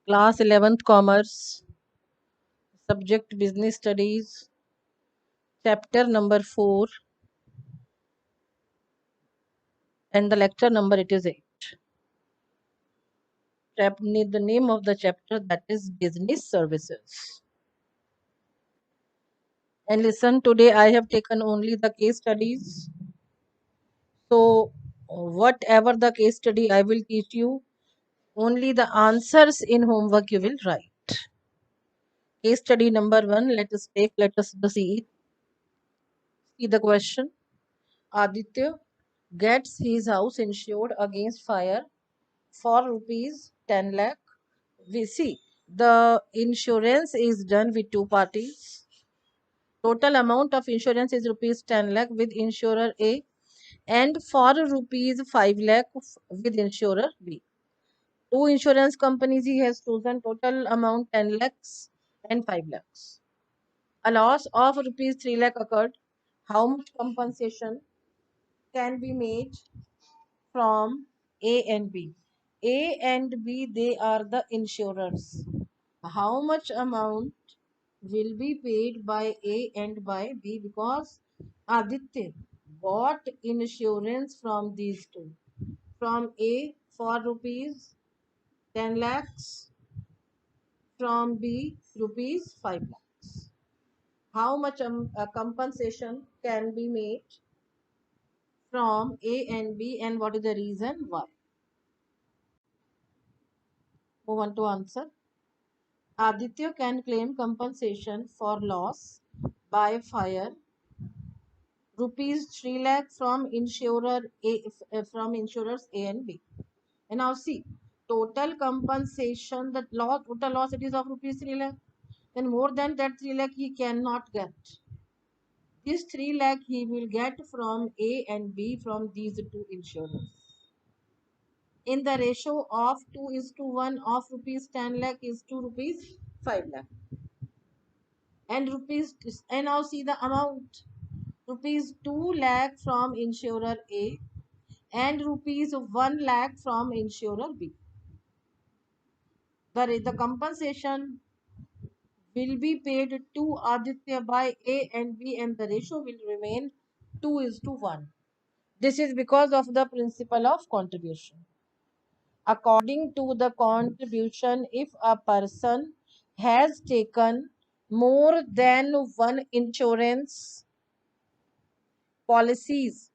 Class 11th Commerce, subject Business Studies, chapter number 4, and the lecture number it is 8. The name of the chapter, that is Business Services. And listen, today I have taken only the case studies. So whatever the case study I will teach you, only the answers in homework you will write. Case study number 1, let us see the question. Aditya gets his house insured against fire for rupees 10 lakh. We see the insurance is done with two parties. Total amount of insurance is rupees 10 lakh with insurer A and for rupees 5 lakh with insurer B. Two insurance companies he has chosen, total amount 10 lakhs and 5 lakhs. A loss of rupees 3 lakh occurred. How much compensation can be made from A and B? A and B, they are the insurers. How much amount will be paid by A and by B? Because Aditya bought insurance from these two. From A for rupees 10 lakhs, from B rupees 5 lakhs. How much compensation can be made from A and B, and what is the reason why? Move on to answer. Aditya can claim compensation for loss by fire rupees 3 lakh from insurers A and B. And now see, total compensation, the total loss it is of rupees 3 lakh. Then more than that 3 lakh he cannot get. This 3 lakh he will get from A and B from these two insurers. In the ratio of 2:1 of rupees 10 lakh is to rupees 5 lakh. And now see the amount. Rupees 2 lakh from insurer A and rupees 1 lakh from insurer B. The compensation will be paid to Aditya by A and B and the ratio will remain 2:1. This is because of the principle of contribution. According to the contribution, if a person has taken more than one insurance policies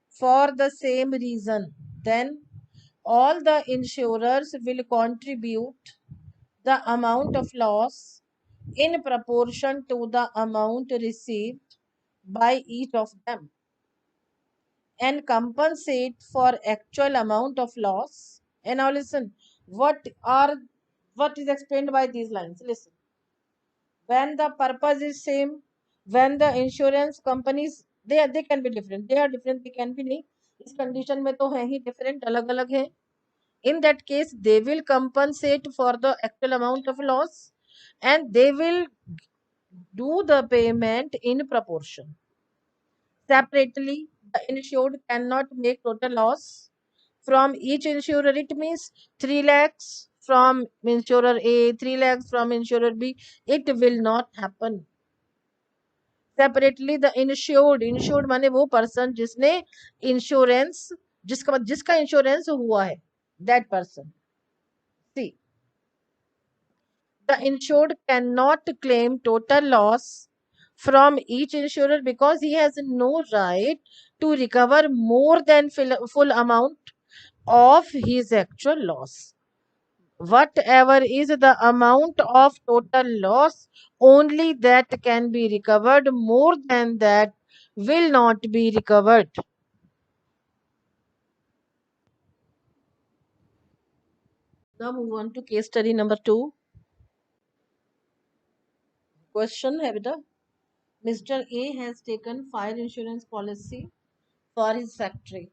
for the same reason, then all the insurers will contribute the amount of loss in proportion to the amount received by each of them and compensate for actual amount of loss. And now listen, what is explained by these lines? Listen, when the purpose is same, when the insurance companies they can be different, they are different, they can be नहीं इस condition में तो है ही different, अलग अलग है. In that case they will compensate for the actual amount of loss and they will do the payment in proportion. Separately, the insured cannot make total loss from each insurer. It means 3 lakhs from insurer A, 3 lakhs from insurer B. It will not happen. Separately, the insured माने वो person जिसने insurance जिसका insurance हुआ है, that person. See, the insured cannot claim total loss from each insurer because he has no right to recover more than full amount of his actual loss. Whatever is the amount of total loss, only that can be recovered, more than that will not be recovered. Now move on to case study number 2. Question है बेटा, Mr. A has taken fire insurance policy for his factory.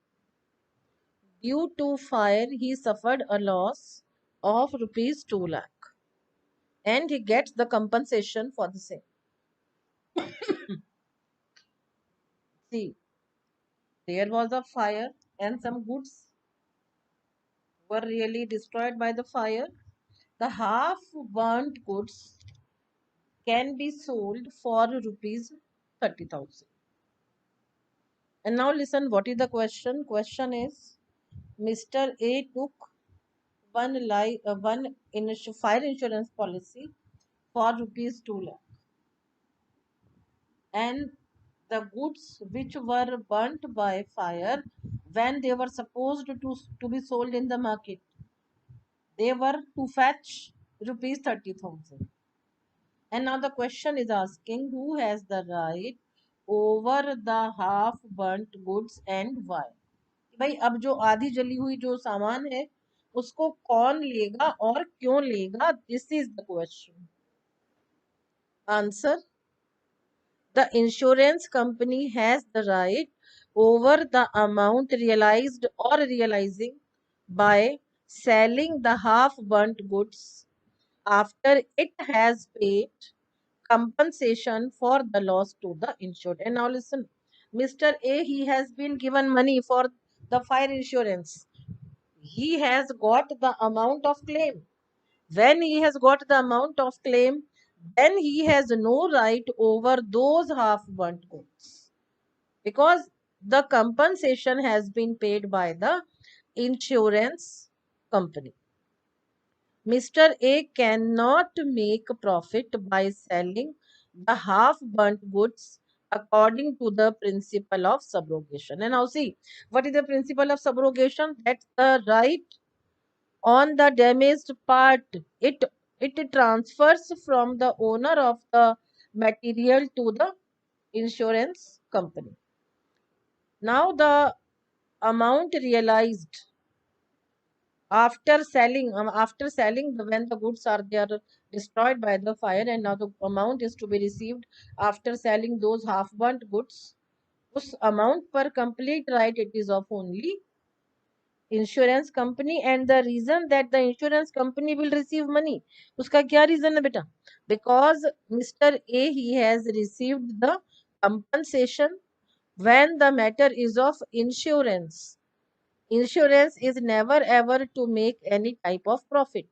Due to fire, he suffered a loss of rupees 2 lakh and he gets the compensation for the same. See, there was a fire and some goods were really destroyed by the fire the half burnt goods can be sold for rupees 30,000. And now listen, what is the question? Question is, Mr. A took fire insurance policy for rupees 2 lakh, and the goods which were burnt by fire when they were supposed to be sold in the market, they were to fetch rupees 30,000. And now the question is asking, who has the right over the half burnt goods and why? भाई अब जो आधी जली हुई जो सामान है उसको कौन लेगा और क्यों लेगा? This is the question. Answer, the insurance company has the right over the amount realized or realizing by selling the half burnt goods after it has paid compensation for the loss to the insured. And now listen, Mr. A, he has been given money for the fire insurance. He has got the amount of claim. When he has got the amount of claim, then he has no right over those half burnt goods because the compensation has been paid by the insurance company. Mr. A cannot make profit by selling the half burnt goods according to the principle of subrogation. And now see, what is the principle of subrogation? That's the right on the damaged part. It transfers from the owner of the material to the insurance company. Now the amount realized after selling when the goods are they are destroyed by the fire, and now the amount is to be received after selling those half burnt goods, उस amount per complete right it is of only insurance company. And the reason that the insurance company will receive money, uska kya reason hai beta? Because Mr. A, he has received the compensation when the matter is of insurance. Insurance is never ever to make any type of profit.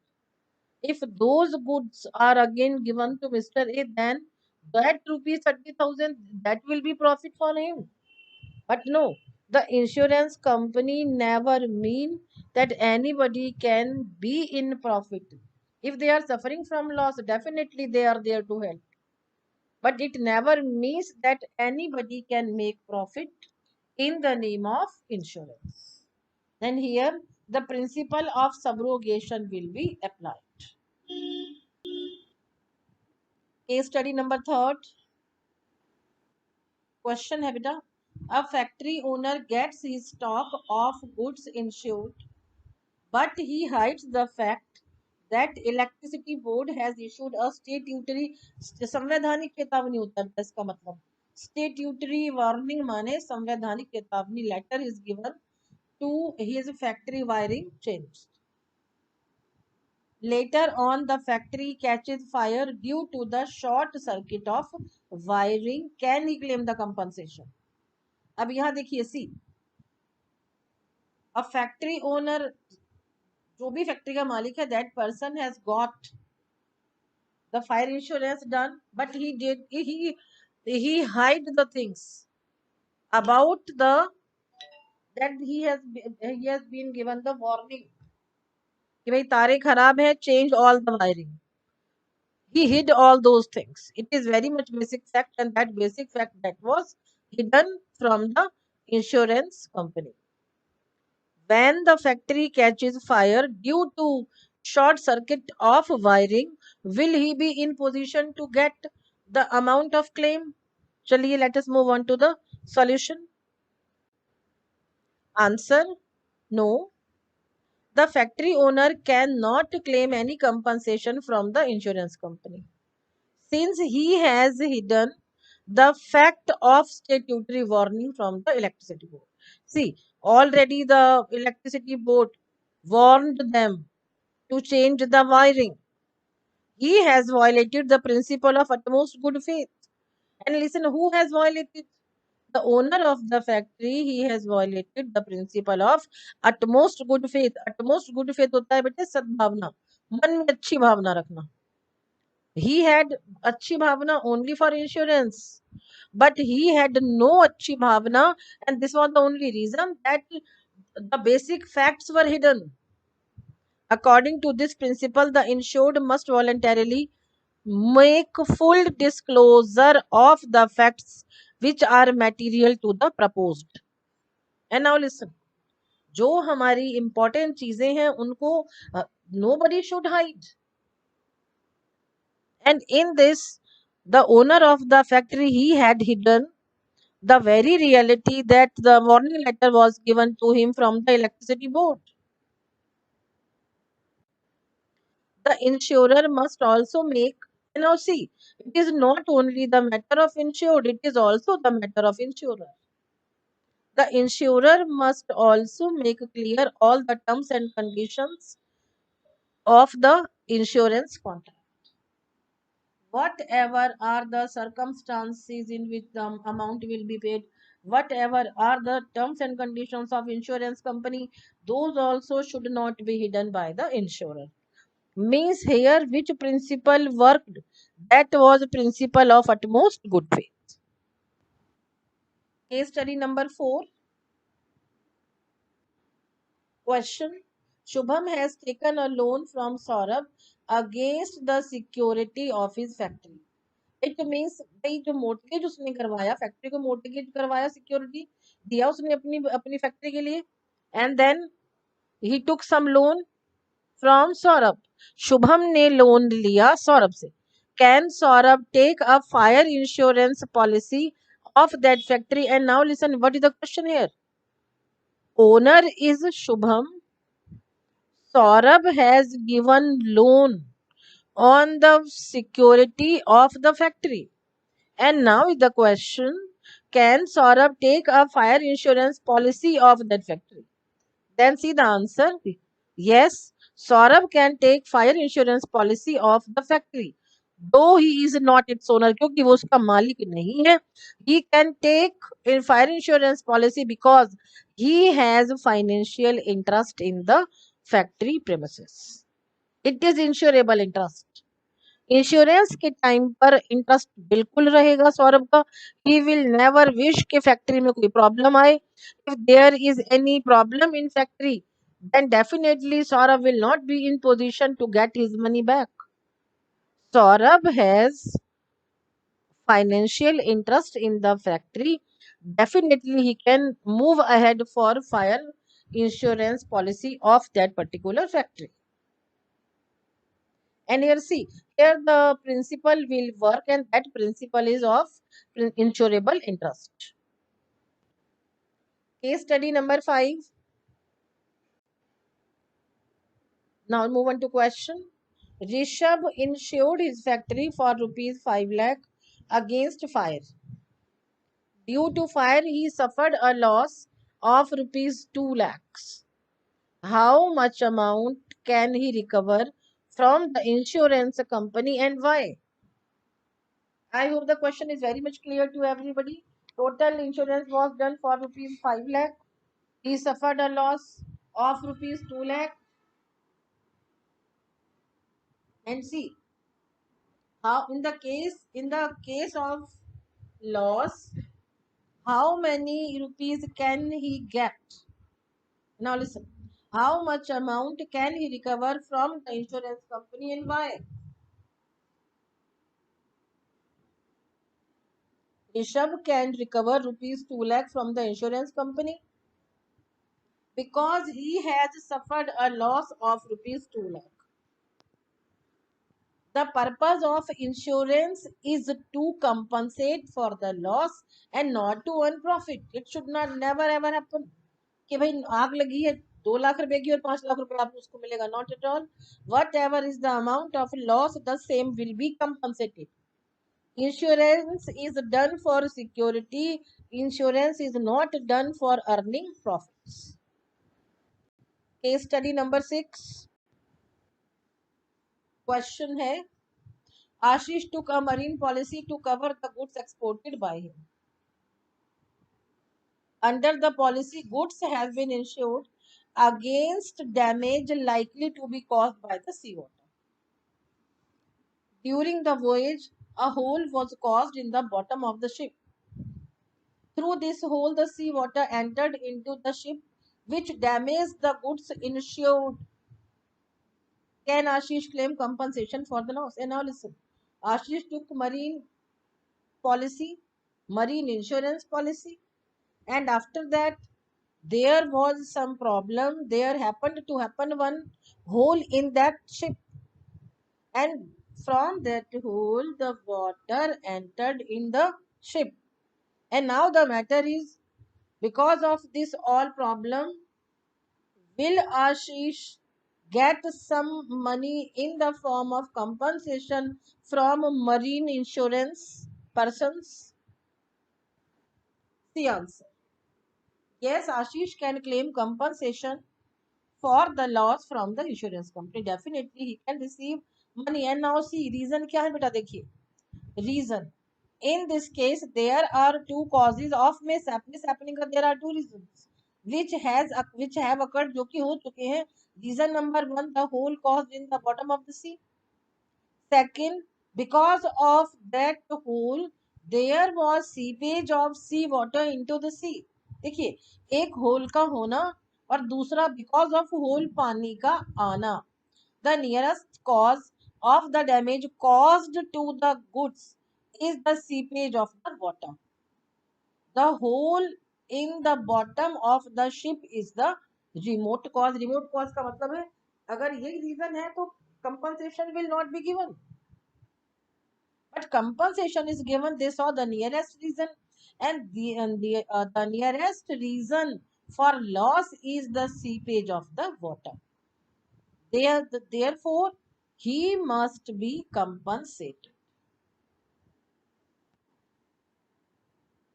If those goods are again given to Mr. A, then that rupees 30,000 that will be profit for him. But no, the insurance company never mean that anybody can be in profit. If they are suffering from loss, definitely they are there to help. But it never means that anybody can make profit in the name of insurance. Then here the principle of subrogation will be applied. Case study number third. Question है बेटा, a factory owner gets his stock of goods insured, but he hides the fact that electricity board has issued a statutory संवैधानिक चेतावनी होता है इसका मतलब statutory warning माने संवैधानिक चेतावनी letter is given to his factory wiring changed. Later on, the factory catches fire due to the short circuit of wiring. Can he claim the compensation? अब यहाँ देखिए, सी a factory owner, जो भी factory का मालिक है, that person has got the fire insurance done, but he hide the things about the that he has been given the warning कि भाई तारे खराब है, change all the wiring. He hid all those things. It is very much basic fact, and that basic fact that was hidden from the insurance company. When the factory catches fire due to short circuit of wiring, will he be in position to get the amount of claim? Chaliye, let us move on to the solution. Answer, no. The factory owner cannot claim any compensation from the insurance company, since he has hidden the fact of statutory warning from the electricity board. See, already the electricity board warned them to change the wiring. He has violated the principle of utmost good faith. And listen, who has violated? The owner of the factory, he has violated the principle of utmost good faith. Utmost good faith होता है बेटे सद्भावना. मन में अच्छी भावना रखना. He had अच्छी भावना only for insurance, but he had no अच्छी भावना, and this was the only reason that the basic facts were hidden. According to this principle, the insured must voluntarily make full disclosure of the facts which are material to the proposed. And now listen, जो हमारी important चीजें हैं उनको nobody should hide. And in this, the owner of the factory, he had hidden the very reality that the warning letter was given to him from the electricity board. The insurer must also make, now see, it is not only the matter of insured, it is also the matter of insurer. The insurer must also make clear all the terms and conditions of the insurance contract. Whatever are the circumstances in which the amount will be paid, whatever are the terms and conditions of insurance company, those also should not be hidden by the insurer. Means here which principle worked, that was principle of utmost good faith. Case study number 4. Question: Shubham has taken a loan from Saurabh against the security of his factory. It means भाई जो mortgage उसने करवाया, factory को mortgage करवाया, security दिया उसने अपनी अपनी फैक्ट्री के लिए, and then he took some loan from Saurabh. Shubham ने लोन लिया सौरभ से. Can Saurabh take a fire insurance policy of that factory? And now listen, what is the question here? Owner is Shubham. Saurabh has given loan on the security of the factory. And now is the question, can Saurabh take a fire insurance policy of that factory? Then see the answer. Yes, Saurabh can take fire insurance policy of the factory. Though he is not its owner, क्योंकि वो उसका मालिक नहीं है, he can take a fire insurance policy because he has financial interest in the factory premises. It is insurable interest. Insurance के time पर interest बिल्कुल रहेगा सौरभ का. ही विल नेवर विश कि फैक्ट्री में कोई प्रॉब्लम आए. If there is any problem in factory, then definitely Saurabh will not be in position to get his money back. Saurabh has financial interest in the factory. Definitely he can move ahead for fire insurance policy of that particular factory. And here see, here the principle will work, and that principle is of insurable interest. Case study number 5. Now move on to question. Rishabh insured his factory for rupees 5 lakh against fire. Due to fire, he suffered a loss of rupees 2 lakhs. How much amount can he recover from the insurance company and why? I hope the question is very much clear to everybody. Total insurance was done for rupees 5 lakh. He suffered a loss of rupees 2 lakh. And see how in the case of loss, how many rupees can he get? Now listen. How much amount can he recover from the insurance company and why? Rishabh can recover rupees 2 lakh from the insurance company because he has suffered a loss of rupees 2 lakh. The purpose of insurance is to compensate for the loss and not to earn profit. It should not never ever happen कि भाई आग लगी है 2 लाख रुपए की और 5 लाख रुपए आपको उसको मिलेगा. Not at all. Whatever is the amount of loss, the same will be compensated. Insurance is done for security. Insurance is not done for earning profits. Case study number 6. Question है, Ashish took a marine policy to cover the goods exported by him. Under the policy, goods have been insured against damage likely to be caused by the seawater. During the voyage, a hole was caused in the bottom of the ship. Through this hole, the sea water entered into the ship, which damaged the goods insured. Can Ashish claim compensation for the loss? And now listen. Ashish took policy, marine insurance policy, and after that, there was some problem. There happened to happen one hole in that ship, and from that hole, the water entered in the ship. And now the matter is, because of this all problem, will Ashish get some money in the form of compensation from marine insurance persons? The answer. Yes, Ashish can claim compensation for the loss from the insurance company. Definitely he can receive money. And now see, reason क्या है बेटा देखिए. Reason. In this case, there are two causes of mishap. Mishappening का there are two reasons which have occurred जो कि हो चुके हैं. Reason number one, the hole caused in the bottom of the sea. Second, because of that hole, there was seepage of sea water into the sea. देखिए, एक whole का होना और दूसरा because of hole पानी का आना. The nearest cause of the damage caused to the goods is the seepage of the water. The hole in the bottom of the ship is the remote cause. Remote cause का मतलब है अगर यही reason है तो compensation will not be given. But compensation is given. They saw the nearest reason, and the nearest reason for loss is the seepage of the water. Therefore, he must be compensated.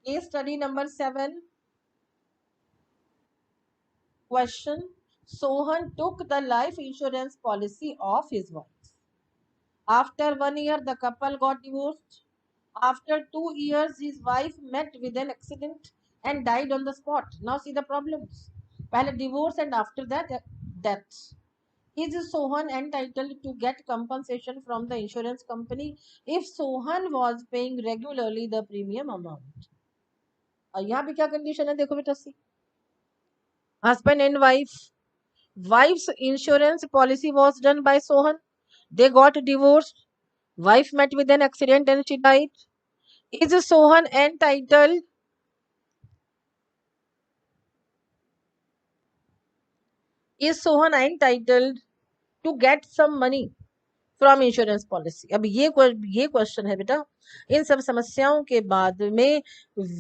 Case study number 7. Question. Sohan took the life insurance policy of his wife. After 1 year, the couple got divorced. After 2 years, his wife met with an accident and died on the spot. Now see the problems. Pehले divorce and after that death. Is Sohan entitled to get compensation from the insurance company if Sohan was paying regularly the premium amount? यहाँ पे क्या condition है देखो बेटा सी. Husband and wife. Wife's insurance policy was done by Sohan. They got divorced. Wife met with an accident and she died. Is Sohan entitled is Sohan entitled to get some money from insurance policy? अब ये question है बेटा. इन सब समस्याओं के बाद में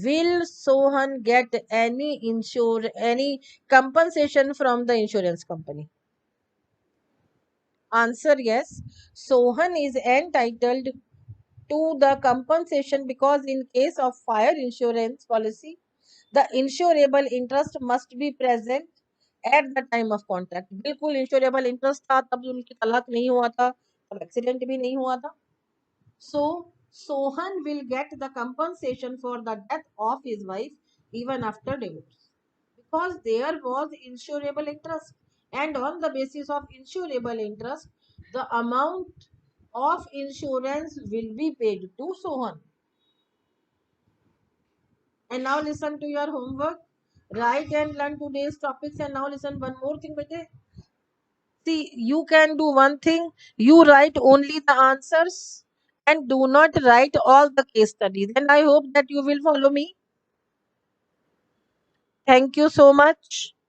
will Sohan get any compensation from the insurance company? Answer yes. Sohan is entitled to the compensation because in case of fire insurance policy, the insurable interest must be present at the time of contract. बिल्कुल insurable interest था तब उनकी तलाक नहीं हुआ था, तब accident भी नहीं हुआ था. So Sohan will get the compensation for the death of his wife even after divorce because there was insurable interest, and on the basis of insurable interest the amount of insurance will be paid to Sohan. And now listen to your homework. Write and learn today's topics. And now listen one more thing, bete. See, you can do one thing. You write only the answers and do not write all the case studies. And I hope that you will follow me. Thank you so much.